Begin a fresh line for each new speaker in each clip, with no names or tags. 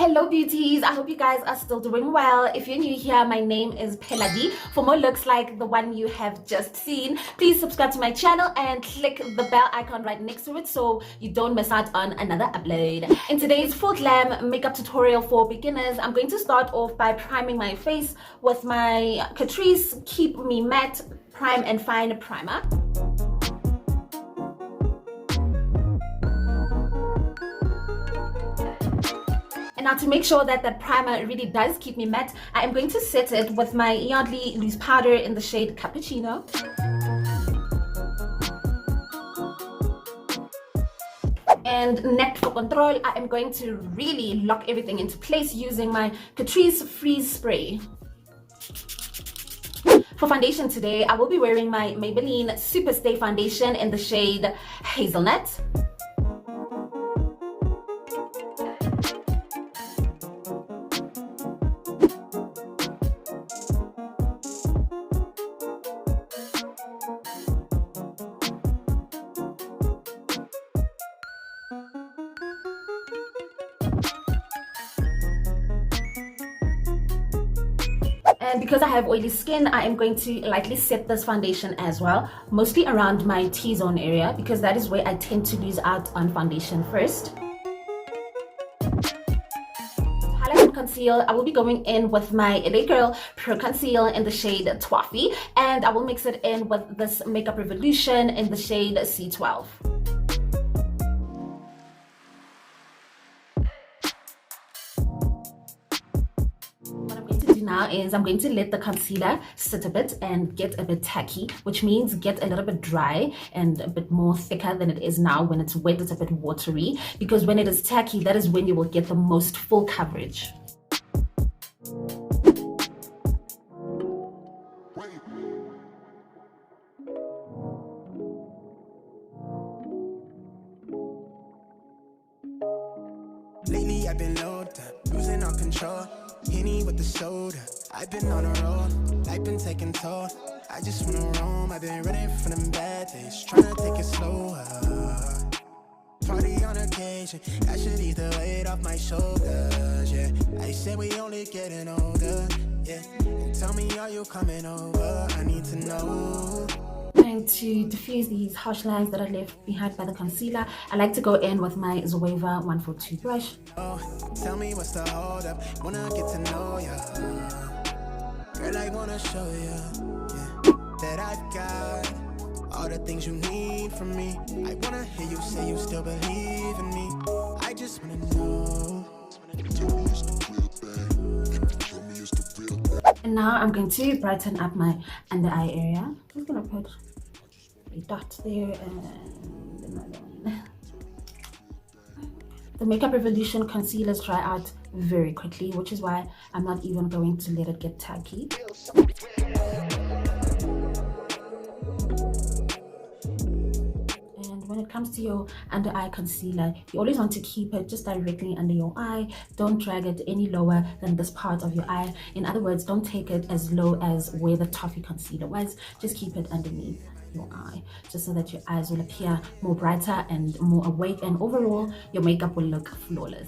Hello beauties, I hope you guys are still doing well. If you're new here, my name is Peladi. For more looks like the one you have just seen, please subscribe to my channel and click the bell icon right next to it so you don't miss out on another upload. In today's full glam makeup tutorial for beginners, I'm going to start off by priming my face with my Catrice Keep Me Matte Prime and Fine Primer. And now to make sure that that primer really does keep me matte, I am going to set it with my Yardley loose powder in the shade Cuppacino. And next, for control, I am going to really lock everything into place using my Catrice Freeze Spray. For foundation today, I will be wearing my Maybelline Superstay foundation in the shade Hazelnut. And because I have oily skin, I am going to lightly set this foundation as well, mostly around my T-zone area because that is where I tend to lose out on foundation first. Highlight and conceal, I will be going in with my LA Girl Pro Conceal in the shade Toffee, and I will mix it in with this Makeup Revolution in the shade C12. Now is I'm going to let the concealer sit a bit and get a bit tacky, which means get a little bit dry and a bit more thicker than it is now. When it's wet, it's a bit watery, because when it is tacky, that is when you will get the most full coverage.
Lately I've been low down, losing all control. Henny with the soda, I've been on a roll, life been taking toll. I just wanna roam, I've been running from them bad days, trying to take it slower. Party on occasion, I should ease the weight off my shoulders, yeah. I said we only getting older, yeah. And tell me, are you coming over? I need to know.
Trying to diffuse these harsh lines that are left behind by the concealer, I like to go in with my Zoeva 142 brush.
Oh, tell me what's the hold up, wanna get to know ya. Girl, I wanna show ya, yeah, that I've got all the things you need from me. I wanna hear you say you still believe in me. I just wanna know.
And now I'm going to brighten up my under eye area. I'm just gonna put a dot there and another one. The Makeup Revolution concealers dry out very quickly, which is why I'm not even going to let it get tacky. And when it comes to your under eye concealer, you always want to keep it just directly under your eye. Don't drag it any lower than this part of your eye. In other words, don't take it as low as where the toffee concealer was. Just keep it underneath your eye, just so that your eyes will appear more brighter and more awake, and overall your makeup will look flawless.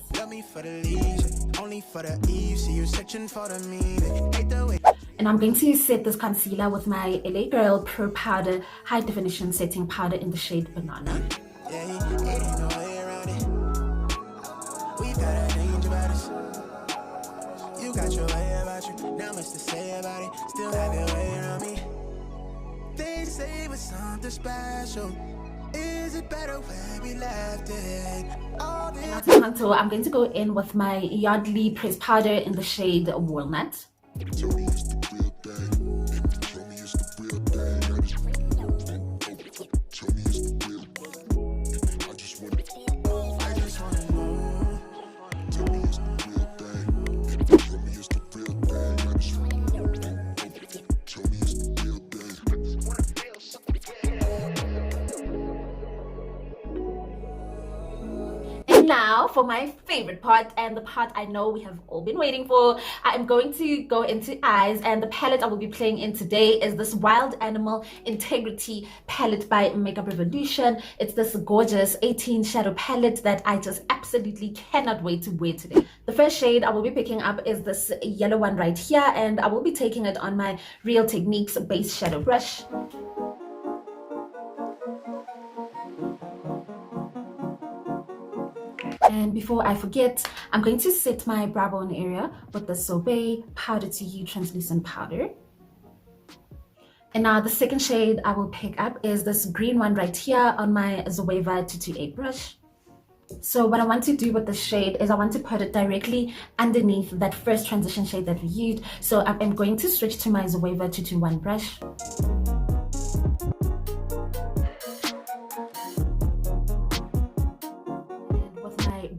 And I'm going to set this concealer with my LA Girl Pro Powder High Definition Setting Powder in the shade Banana. You got your way about you, not much to say about it, still have your way around me. They say it was something special. Is it better where we left it? And now to contour, I'm going to go in with my Yardley Press Powder in the shade Walnut. now for my favorite part, and the part I know we have all been waiting for. I am going to go into eyes, and the palette I will be playing in today is this Wild Animal Integrity palette by Makeup Revolution. It's this gorgeous 18 shadow palette that I just absolutely cannot wait to wear today. The first shade I will be picking up is this yellow one right here, and I will be taking it on my Real Techniques base shadow brush. And before I forget, I'm going to set my brow bone area with the Sorbet Powder to Hue translucent powder. And now the second shade I will pick up is this green one right here on my Zoeva 228 brush. So what I want to do with this shade is I want to put it directly underneath that first transition shade that we used. So I'm going to switch to my Zoeva 221 brush.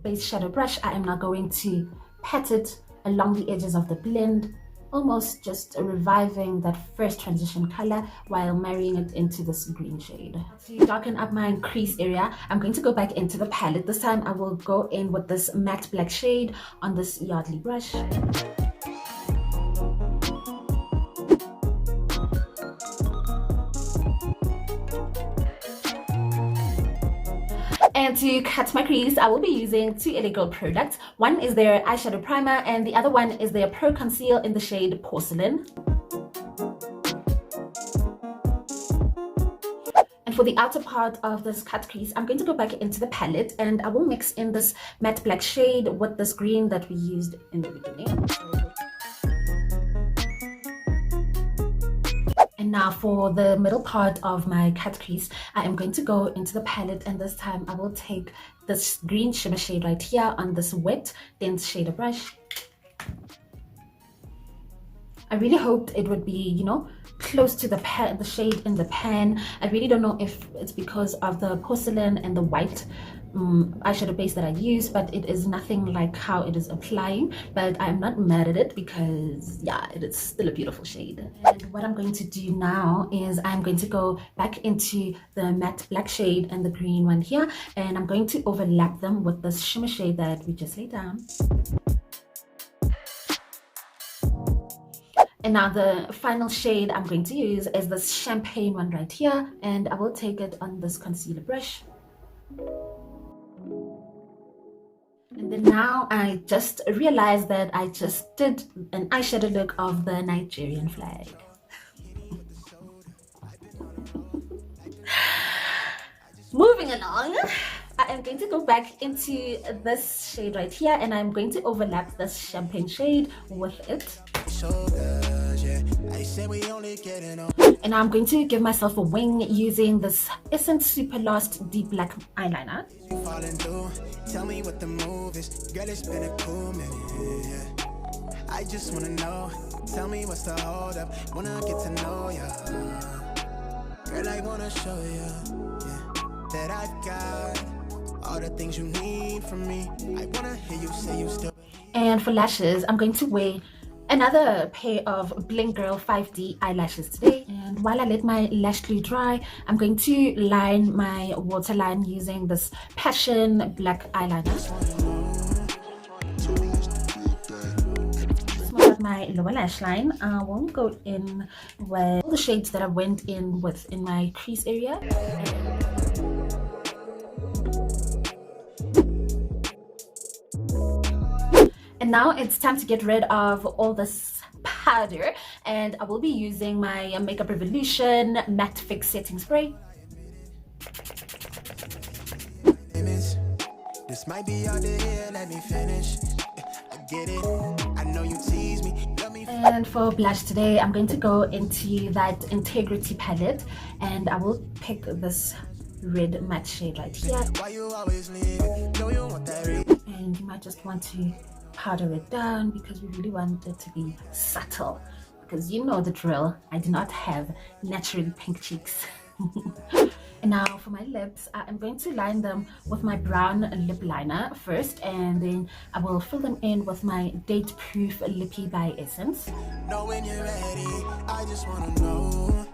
Base shadow brush, I am now going to pat it along the edges of the blend, almost just reviving that first transition color while marrying it into this green shade. To darken up my crease area, I'm going to go back into the palette. This time I will go in with this matte black shade on this Yardley brush. And to cut my crease, I will be using two LA Girl products. One is their eyeshadow primer and the other one is their Pro Conceal in the shade Porcelain. And for the outer part of this cut crease, I'm going to go back into the palette and I will mix in this matte black shade with this green that we used in the beginning. And now for the middle part of my cut crease, I am going to go into the palette, and this time I will take this green shimmer shade right here on this wet dense shader brush. I really hoped it would be, you know, close to the shade in the pan. I really don't know if it's because of the porcelain and the white eyeshadow base that I use, but it is nothing like how it is applying. But I'm not mad at it because yeah, it is still a beautiful shade. And what I'm going to do now is I'm going to go back into the matte black shade and the green one here, and I'm going to overlap them with this shimmer shade that we just laid down. And now the final shade I'm going to use is this champagne one right here, and I will take it on this concealer brush. And then now I just realized that I just did an eyeshadow look of the Nigerian flag. Moving along, I am going to go back into this shade right here, and I'm going to overlap this champagne shade with it. And I'm going to give myself a wing using this Essence Super Lost Deep Black eyeliner.
Tell me what the move is. Girl, it's been a cool minute. I just wanna know. Tell me what's the hold up. Wanna get to know ya. Girl, I wanna show ya that I've got all the things you need from me. I wanna hear you say you still.
And for lashes, I'm going to wear another pair of Blink Girl 5D eyelashes today. And while I let my lash glue dry, I'm going to line my waterline using this Passion black eyeliner. Smooth out my lower lash line. I won't go in with all the shades that I went in with in my crease area. And now it's time to get rid of all this powder, and I will be using my Makeup Revolution Matte Fix Setting Spray.
This might be all the let me finish. I get it. I know you tease me.
And for blush today, I'm going to go into that Integrity palette, and I will pick this red matte shade right here.
Why you always leave? No, you want that.
And you might just want to powder it down because we really want it to be subtle, because you know the drill, I do not have naturally pink cheeks. And now for my lips, I am going to line them with my brown lip liner first, and then I will fill them in with my Date Proof Lippy by Essence.
Know when you're ready, I just wanna know.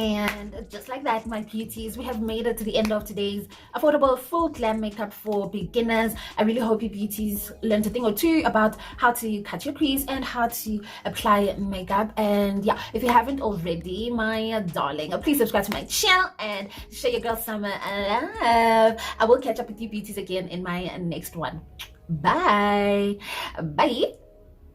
And just like that, my beauties, we have made it to the end of today's affordable full glam makeup for beginners. I really hope you beauties learned a thing or two about how to cut your crease and how to apply makeup. And yeah, if you haven't already, my darling, please subscribe to my channel and show your girl some love. I will catch up with you beauties again in my next one. Bye.